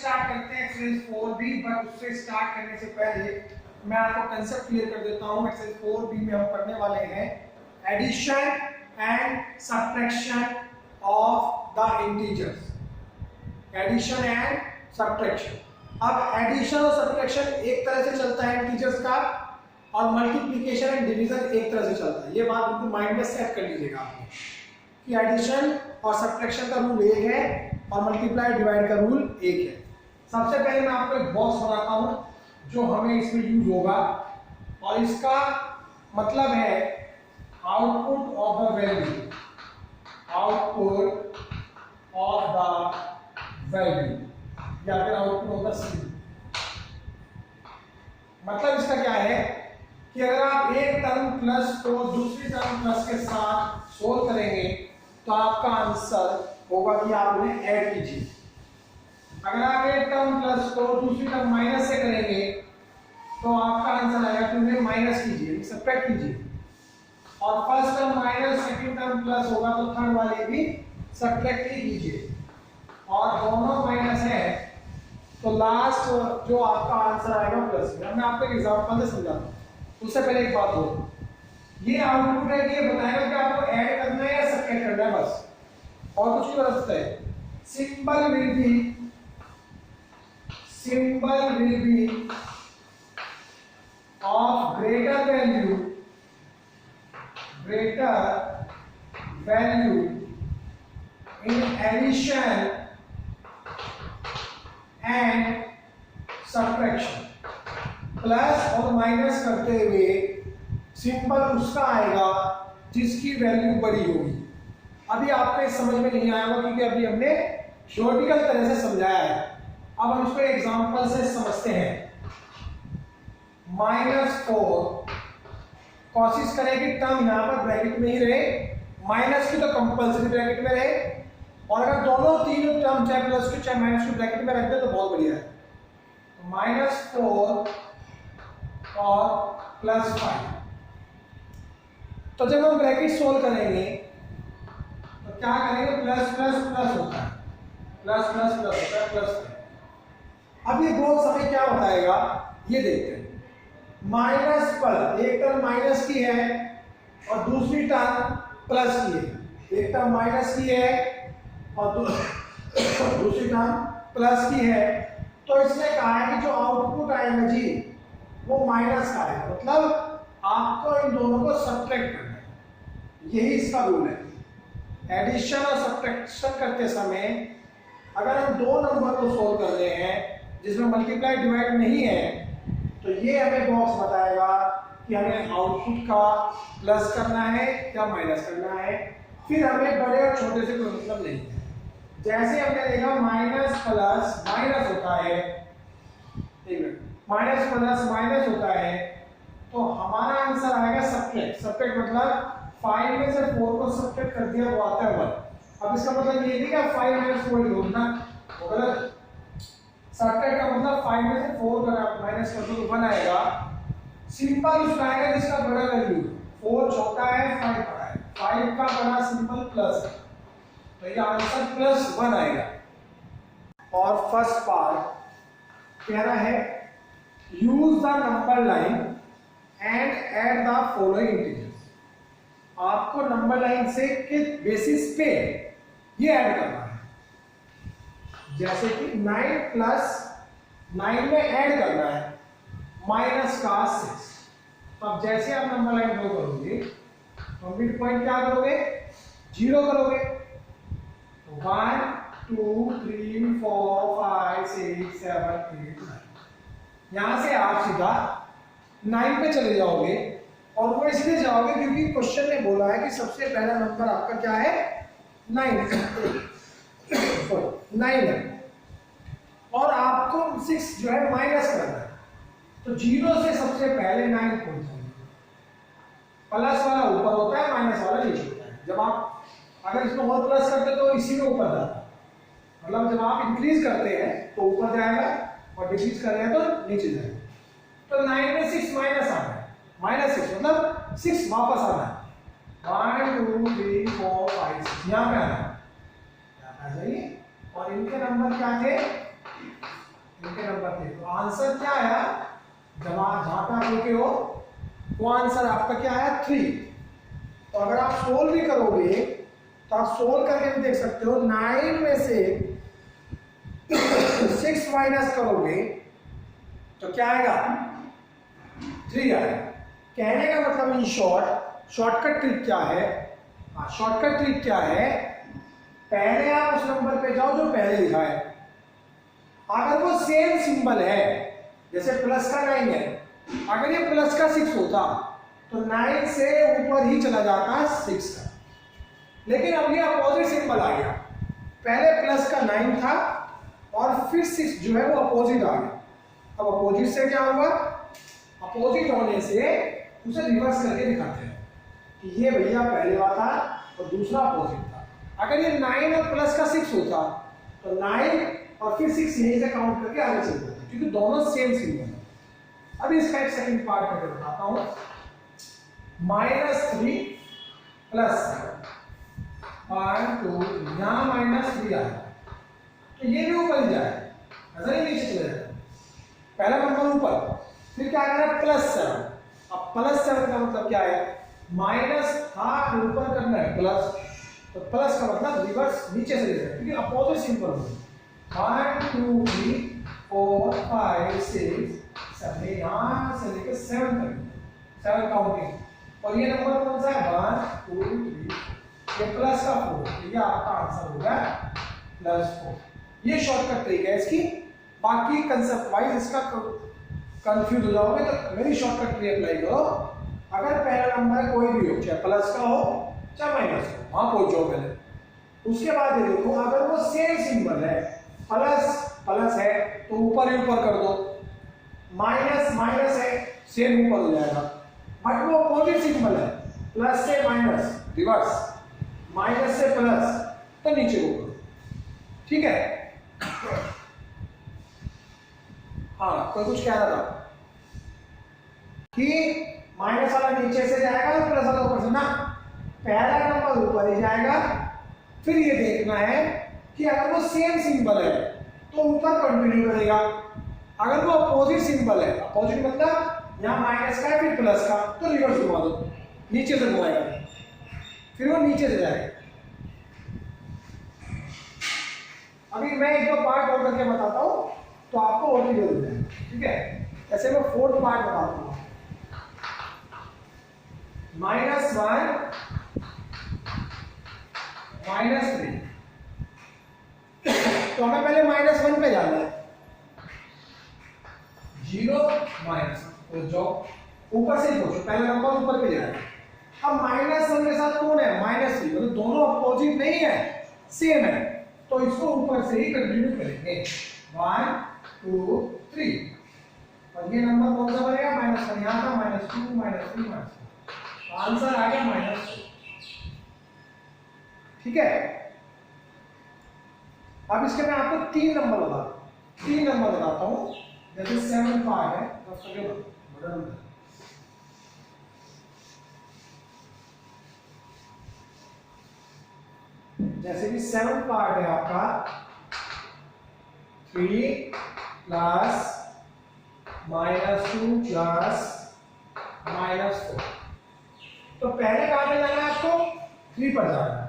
Start करते हैं exercise 4b, but उससे स्टार्ट करने से पहले मैं आपको कंसेप्ट क्लियर कर देता हूं। एक्सरसाइज 4b में हम पढ़ने वाले हैं addition and subtraction of the integers. Addition and subtraction. अब एडिशन और सब्ट्रैक्शन एक तरह से चलता है इंटीजर्स का, और मल्टीप्लिकेशन एंड डिवीजन एक तरह से चलता है। ये बात बिल्कुल माइंड में सेट कर लीजिएगा आपने कि एडिशन और सब्ट्रैक्शन का रूल एक है और मल्टीप्लाई डिवाइड का रूल एक है। सबसे पहले मैं आपको एक बॉक्स बनाता हूं जो हमें इसमें यूज होगा, और इसका मतलब है output of the value. Output of the value या फिर आउटपुट ऑफ द सी। मतलब इसका क्या है कि अगर आप एक टर्म प्लस को दूसरी टर्म प्लस के साथ सोल्व करेंगे तो आपका आंसर होगा कि आप उन्हें ऐड कीजिए। अगर आप एक टर्म प्लस को दूसरी टर्म माइनस से करेंगे तो आपका आंसर आएगा कि उन्हें माइनस कीजिए, सब्ट्रैक्ट कीजिए। और first term minus second term plus होगा तो थर्ड वाले भी सब्ट्रैक्ट ही कीजिए। और दोनों माइनस है तो लास्ट जो आपका आंसर आएगा प्लस। मैं आपको एक एग्जांपल से समझाता हूं। उससे पहले एक बात हो, ये आउटपुट है कि ये बताएगा कि आपको ऐड करना है या सब्ट्रैक्ट करना है, बस। और कुछ नहीं बता है। Symbol will be of greater value in addition and subtraction. Plus और माइनस करते हुए सिंबल उसका आएगा जिसकी वैल्यू बड़ी होगी। अभी आपको समझ में नहीं आया होगा क्योंकि अभी हमने थ्योरेटिकल तरह से समझाया है। अब हम इसको एग्जांपल से समझते हैं। -4 कोशिश करें कि टर्म यहां पर ब्रैकेट में ही रहे, माइनस की तो कंपल्सरी ब्रैकेट में रहे, और अगर दोनों तीनों टर्म चाहे प्लस की चाहे माइनस की ब्रैकेट में रख दे तो बहुत बढ़िया है। तो -4 और +5। तो जब हम ब्रैकेट सोल्व करेंगे तो क्या करेंगे, प्लस प्लस प्लस होता है, प्लस प्लस प्लस होता है, प्लस। अब ये दो समय क्या बताएगा ये देखते हैं। माइनस पर एक टर्म माइनस की है और दूसरी टर्म प्लस की है। एक टर्म माइनस की है और दूसरी टर्म प्लस की है, तो इसने कहा है कि जो आउटपुट आएगा जी वो माइनस का आएगा। मतलब आपको इन दोनों को सब्ट्रैक्ट करना है, यही इसका रूल है। एडिशन और सब्ट्रैक्शन करते समय अगर हम दो नंबर को सोल्व कर रहे हैं जिसमें मल्टीप्लाई डिवाइड नहीं है तो ये हमें बॉक्स बताएगा कि हमें आउटपुट का प्लस करना है या माइनस करना है। फिर हमें बड़े और छोटे से कोई मतलब नहीं है। जैसे हमने देखा माइनस प्लस माइनस होता है, माइनस प्लस माइनस होता है, तो हमारा आंसर आएगा सब्ट्रैक्ट। सब्ट्रैक्ट मतलब 5 में से 4 को सब्ट्रैक्ट कर दिया वो आता है 1। अब इसका मतलब ये नहीं कि 5 - 4 ढूंढना, वो गलत। सब्ट्रैक्ट का मतलब 5 में से 4 अगर आप माइनस कर दो तो 1 आएगा। सिंपल उसका आएगा जिसका बड़ा वैल्यू, 4 छोटा है 5 बड़ा है, 5 का बड़ा सिंपल प्लस है, तो ये आंसर +1 आएगा। और फर्स्ट पार्ट कह रहा है use the number line and add the following integers. आपको नंबर लाइन से के बेसिस पे ये ऐड करना है। जैसे कि 9 + 9 में ऐड करना है माइनस का 6। तो अब जैसे आप नंबर लाइन ड्रॉ करोगे तो मिड पॉइंट क्या करोगे, 0 करोगे। 1 2 3 4 5 6 7 8 9। यहां से आप सीधा 9 पे चले जाओगे, और वो इसलिए जाओगे क्योंकि क्वेश्चन ने बोला है कि सबसे पहला नंबर आपका क्या है, 9 है, और आपको 6 जो है माइनस करना है। तो 0 से सबसे पहले 9 पहुंचेंगे। प्लस वाला ऊपर होता है, माइनस वाला नीचे होता है। जब आप अगर इसमें और प्लस करते तो इसी में ऊपर जाता है। मतलब जब आप इंक्रीज करते हैं तो ऊपर जाएगा और डिक्रीज कर रहे हैं तो नीचे जाएगा। तो 9 में 6 माइनस आना है, -6 मतलब 6 वापस आना है। 1 2 3 4 5 6 यहाँ पे आना है, आ जाइए। और इनके नंबर क्या थे, इनके नंबर थे। तो आंसर क्या आया, जब आप जहां पे आप लिखे हो वो आंसर आपका क्या आया 3। तो अगर आप सोल्व भी करोगे तो आप सोल्व करके भी देख सकते हो, 9 में से 6 माइनस करोगे तो क्या आएगा 3 आएगा। कहने का मतलब इन शॉर्टकट ट्रिक क्या है, शॉर्टकट ट्रिक क्या है, पहले आप उस नंबर पे जाओ जो पहले लिखा है, अगर वो सेम सिंबल है, जैसे प्लस का 9 है, अगर ये प्लस का 6 होता तो 9 से ऊपर ही चला जाता 6 का, लेकिन अब ये अपोजिट सिंबल आ गया, पहले प्लस का 9 था और फिर 6 जो है वो अपोजिट आ गया। अब अपोजिट से क्या होगा, अपोजिट होने से उसे रिवर्स करके दिखाते हैं कि ये भैया पहले वाला था और दूसरा अपोजिट था। अगर ये 9 और प्लस का 6 होता तो 9 और फिर 6 यहीं से काउंट करके आगे चल जाता, क्योंकि दोनों सेम सिंबल है। अभी इसका एक सेकंड पार्ट करके बताता हूं। -3 प्लस 1 2 यहां -3 आया तो ये भी ऊपर ही जाए, ऐसा नहीं नीचे चले जाए, पहला नंबर ऊपर, फिर क्या करना है +7। अब +7 का मतलब क्या है, माइनस था ऊपर करना है प्लस, तो प्लस का मतलब रिवर्स नीचे से ले जाए, क्योंकि अपोजिट सिंबल है। 1 2 3 4 5 6 7 यहां से लेकर 7 तक, 7 काउंटिंग, और ये नंबर कौन सा है 1 2 3, ये प्लस का 4, ये आपका आंसर हो गया +4। ये शॉर्टकट ट्रिक है इसकी, बाकी कंसेप्ट वाइज इसका कंफ्यूज हो जाओगे तो मेरी शॉर्टकट ट्रिक अप्लाई करो। अगर पहला नंबर कोई भी हो, चाहे प्लस का हो चाहे माइनस का, वहां पहुंच जाओ पहले। उसके बाद ये देखो, अगर वो सेम सिंबल है, प्लस प्लस है तो ऊपर ही ऊपर कर दो, माइनस माइनस है सेम ऊपर हो जाएगा, बट वो अपोजिट सिंबल है, प्लस से माइनस रिवर्स, माइनस से प्लस तो नीचे को करो, ठीक है। हाँ, कोई कुछ कह रहा था कि माइनस वाला नीचे से जाएगा और प्लस वाला ऊपर से, ना, पहला नंबर ऊपर ही जाएगा। फिर ये देखना है कि अगर वो सेम सिंबल है तो ऊपर कंटिन्यू करेगा, अगर वो अपोजिट सिंबल है, अपोजिट मतलब यहाँ माइनस का है फिर प्लस का, तो रिवर्स घुमा दो, नीचे से घुमाएगा, फिर वो नीचे से जाएगा। अभी मैं एक दो पार्ट और करके बताता हूँ तो आपको और क्लियर हो जाएगा, ठीक है। ऐसे मैं 4th पार्ट बताता हूँ। -1 -3, तो हमें पहले -1 पे जाना है, 0 माइनस, तो जो ऊपर से ही पहुंचो, पहला नंबर ऊपर पे जाएगा। अब -1 के साथ कौन है -3, मतलब दोनों अपोजिट नहीं है, सेम है, तो इसको ऊपर से ही कंटिन्यू करेंगे 1 2 3, और ये नंबर कौन सा बनेगा -1, यहाँ था -2 -3 -4, आंसर आ गया -2, ठीक है। अब इसके मैं आपको 3 नंबर बताता हूं, जैसे 7 पार्ट है, बड़ा नंबर, जैसे कि 7 पार्ट है आपका 3 प्लस -2 प्लस -4, तो पहले कहां पे जाना है आपको 3 पर जाना है,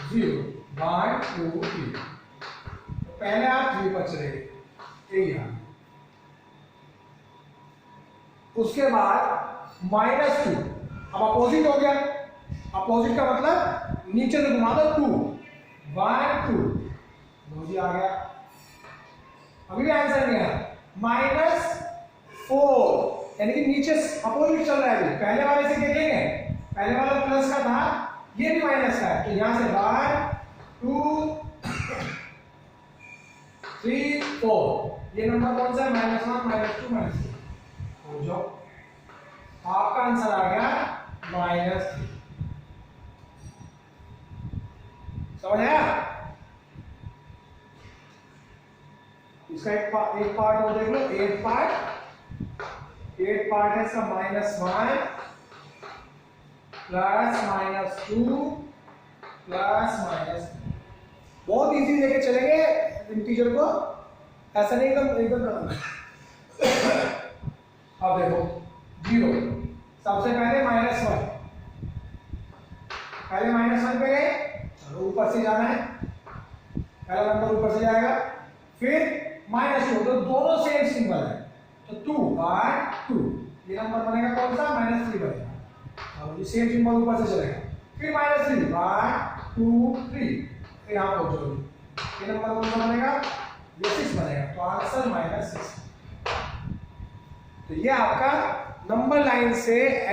0 1 2 3, तो पहले आप 3 पर चलेंगे, उसके बाद -2, अब अपोजिट हो गया, अपोजिट का मतलब नीचे से घुमा दो 2 1 2, दो जी आ गया। अभी भी आंसर नहीं आया, -4, यानी कि नीचे अपोजिट चल रहा है। पहले वाले से देखेंगे, पहले वाला प्लस का था, ये भी माइनस का है, तो यहां से 1 2 3 4, ये नंबर कौन सा है -1 -2 -3, हो जाओ, आपका आंसर आ गया -3। समझ आया? इसका एक पार्ट और देख लो, 8 पार्ट है इसका, -1 प्लस -2 प्लस -3, बहुत इजी लेके चलेंगे इंटीजर को, ऐसा नहीं एकदम एकदम करना। अब देखो 0, सबसे पहले -1, पहले -1 पे गए, चलो ऊपर से जाना है, पहला नंबर ऊपर से जाएगा, फिर -2, तो दोनों सेम सिंबल है, तो 2/2 ये नंबर बनेगा कौन सा, -3 बनेगा। अब ये सेम सिंबल ऊपर से चलेगा, फिर -3/2 3, फिर यहाँ पहुंचो, ये नंबर कौन सा बनेगा, ये 6 बनेगा, तो आंसर -6। तो ये आपका नंबर लाइन से